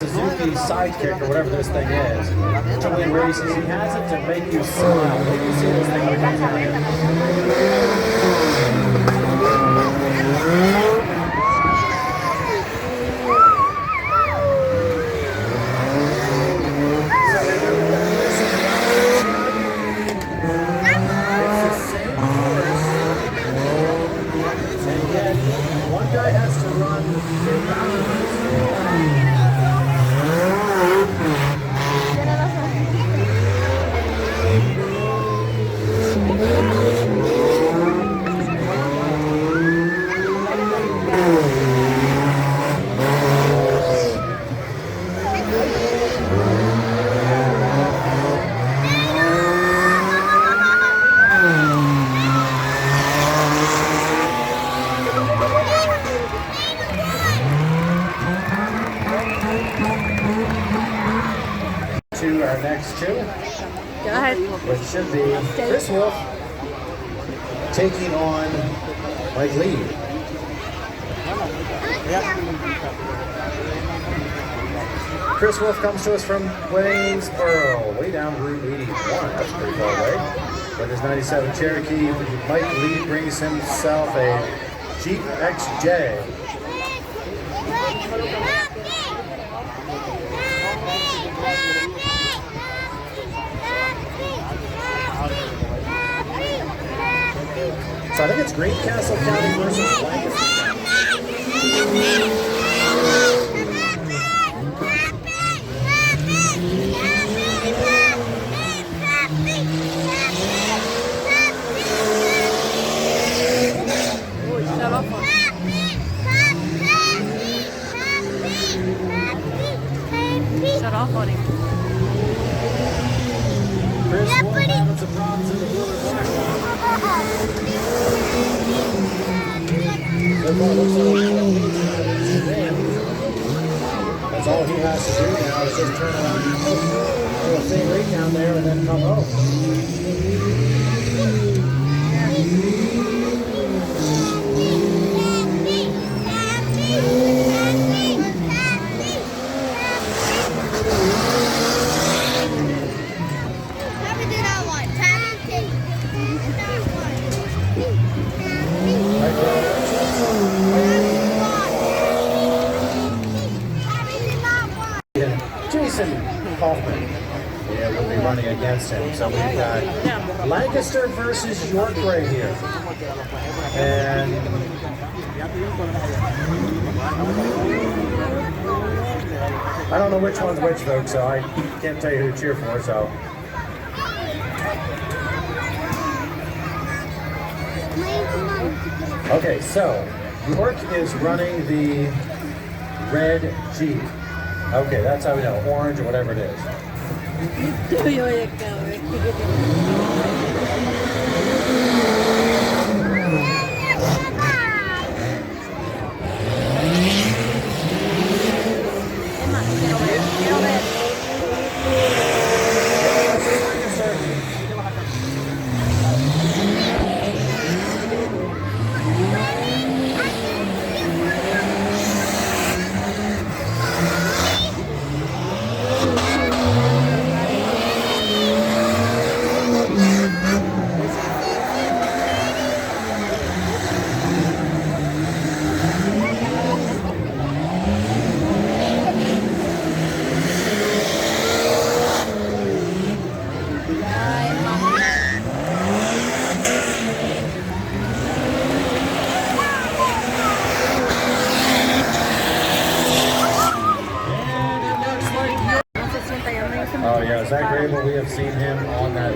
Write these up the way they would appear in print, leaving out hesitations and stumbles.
Suzuki sidekick or whatever this thing is to win races. He has it to make you smile. You can see this thing right one guy has to run to our next two. Go ahead. Which should be Chris Wolf taking on Mike Lee. Chris Wolf comes to us from Waynesboro, way down Route 81. That's pretty far away. With his 97 Cherokee, Mike Lee brings himself a Jeep XJ. So I think it's Greencastle County versus Lancaster. Shut off on him. Chris Wolf having some problems in the blue and black one. That's all he has to do now is just turn around, do a thing right down there, and then come home. Jason Hoffman, yeah, will be running against him. So we've got Lancaster versus York right here. And I don't know which one's which, folks, so I can't tell you who to cheer for, so. Okay, so York is running the red Jeep. Okay, that's how we know, orange or whatever it is. Oh yeah, Zach Grable, we have seen him on that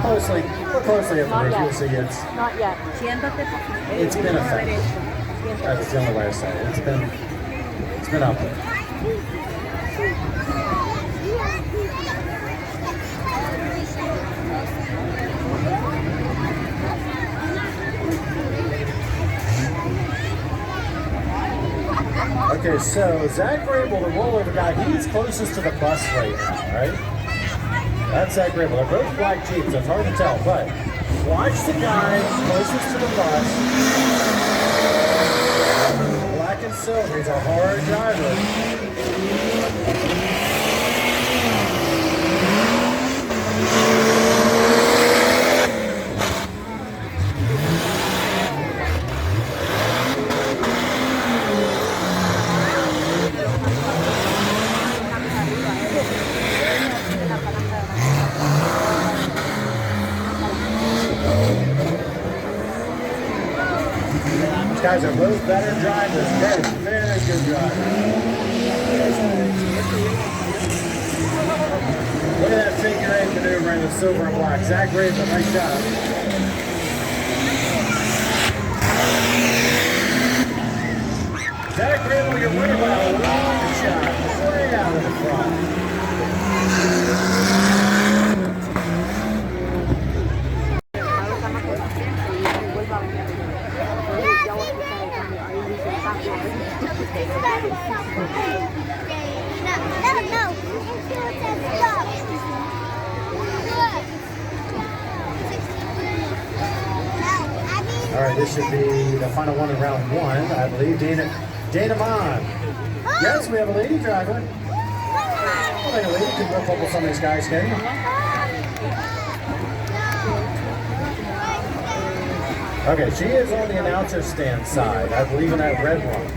closely up the roof. You'll see Not yet. it's been effective. That's the only way to say it. It's been up there. Okay, so Zach Grable, the rollover guy, he's closest to the bus right now, right? That's Zach Grable. They're both black Jeeps, so it's hard to tell, but watch the guy closest to the bus. Black and silver, he's a hard driver. guys are both better drivers. Very good drivers. Look at that figure eight maneuver in the silver and black. Zach Raven, nice job. Zach Raven, your winner by a long shot. Way out of the front. All right, this should be the final one in round one, I believe. Dana Mon. Yes, we have a lady driver. I think a lady could work up with some of these guys, can you? Okay, she is on the announcer stand side, I believe in that red one.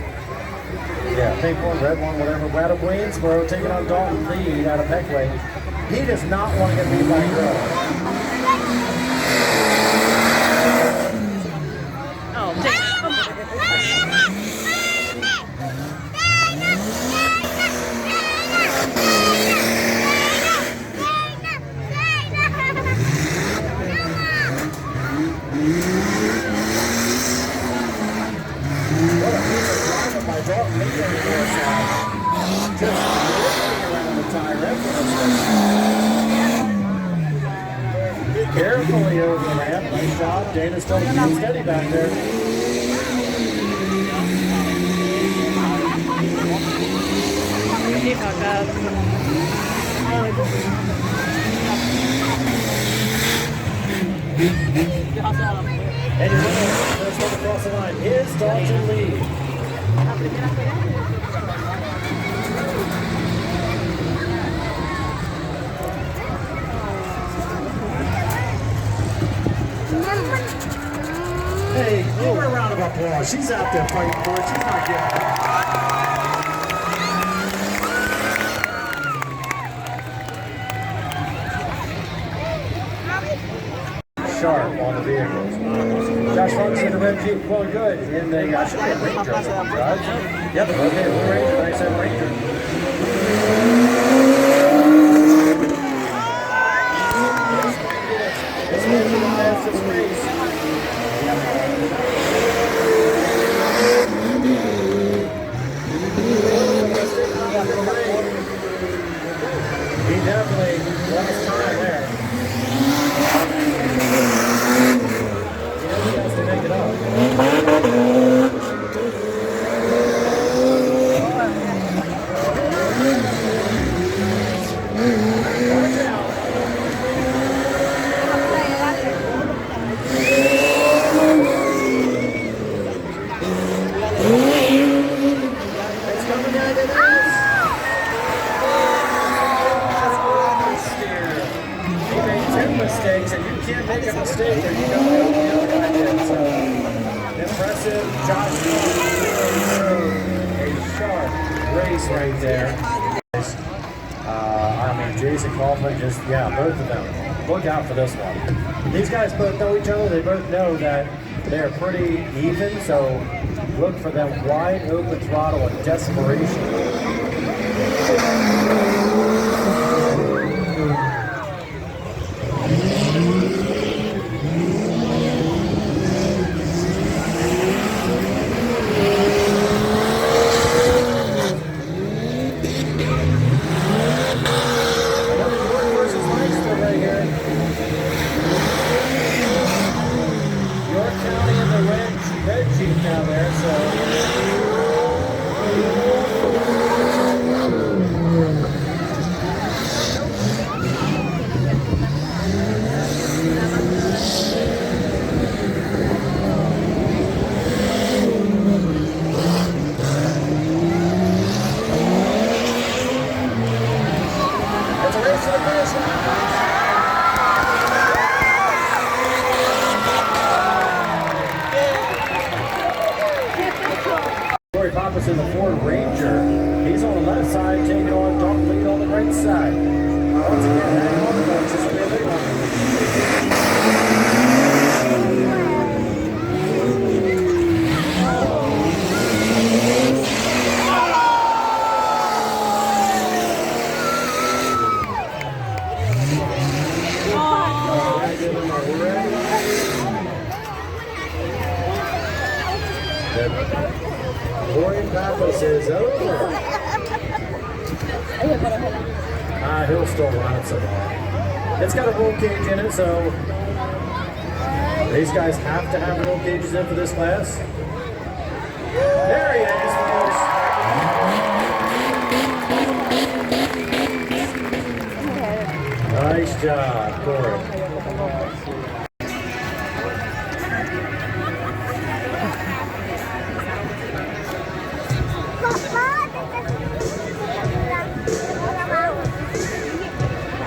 Yeah, pink one, red one, whatever. Out of Waynesboro, taking on Dalton Lee out of Peckway. He does not want to get beat by a girl. Carefully over the ramp. Nice job. Dana's still keeping steady back there. And your winner, first one across the line, is Dalton Lee. Hey, give her a round of applause. She's out there fighting for it. She's not giving up. Sharp on the vehicles. Josh Fox in the red Jeep, well good. In the, should be a Ranger on the drive. Yep, okay, Blue Ranger, I said Ranger. This may be the fastest race. He definitely lost time there. He has to make it up. Mistakes, and you can't make a mistake or you know what the other guy did. So impressive. Josh a sharp race right there. I mean, Jason Kaufman just, yeah, both of them. Look out for this one. These guys both know each other. They both know that they're pretty even, so look for them wide open throttle and desperation. In the Ford Ranger, he's on the left side, taking on Dalton Lee on the right side. Once again, hang on to those. This will be a big one. He'll still run it somehow. It's got a roll cage in it, so these guys have to have roll cages in for this class. There he is, folks. Nice job, Corey.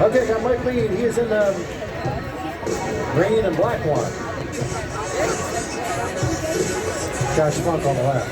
Okay, got Mike Lead. He is in the green and black one. Josh Funk on the left.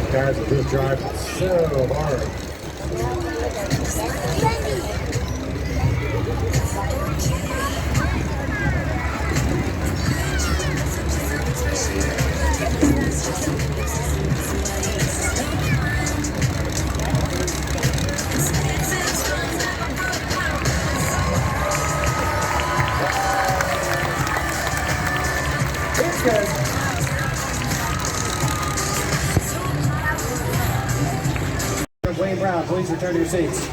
Guys are just driving so hard. These guys. Wayne Brown, please return to your seats.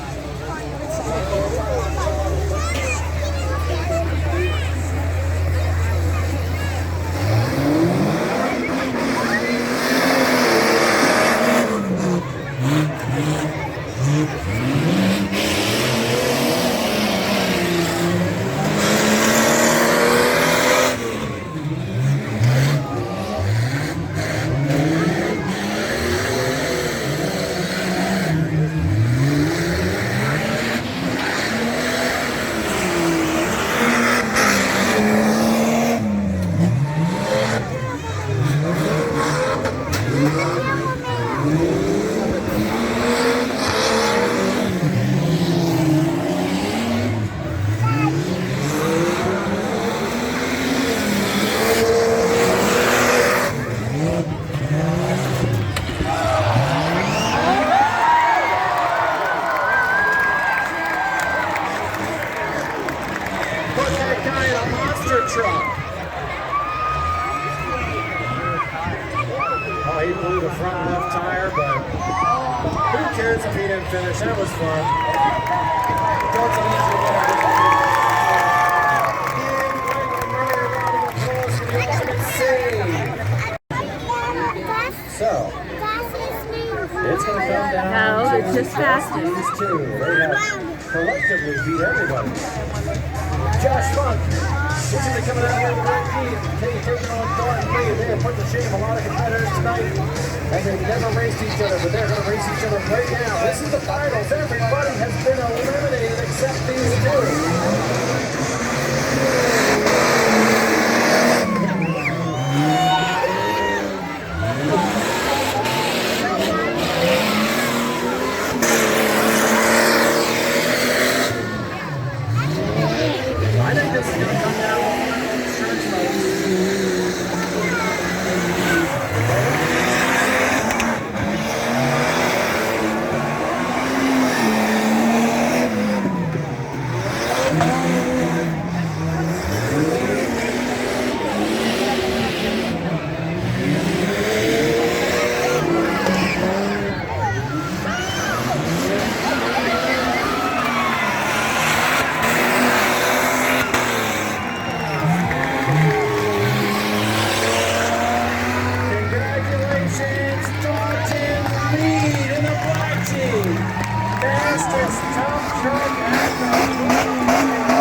Truck. Oh, he blew the front left tire, but who cares if he didn't finish? That was fun. That's an easy win. So, it's going to come down. No, it's just fastest. These two, they have collectively beat everybody. Josh Funk. This is coming out here with the Renegade. Taking on Thornton Lee. They have put to shame a lot of competitors tonight. And they've never raced each other, but they're going to race each other right now. This is the finals. Everybody has been eliminated except these two. I think this is going to come down to stretch modes. fastest dump truck at the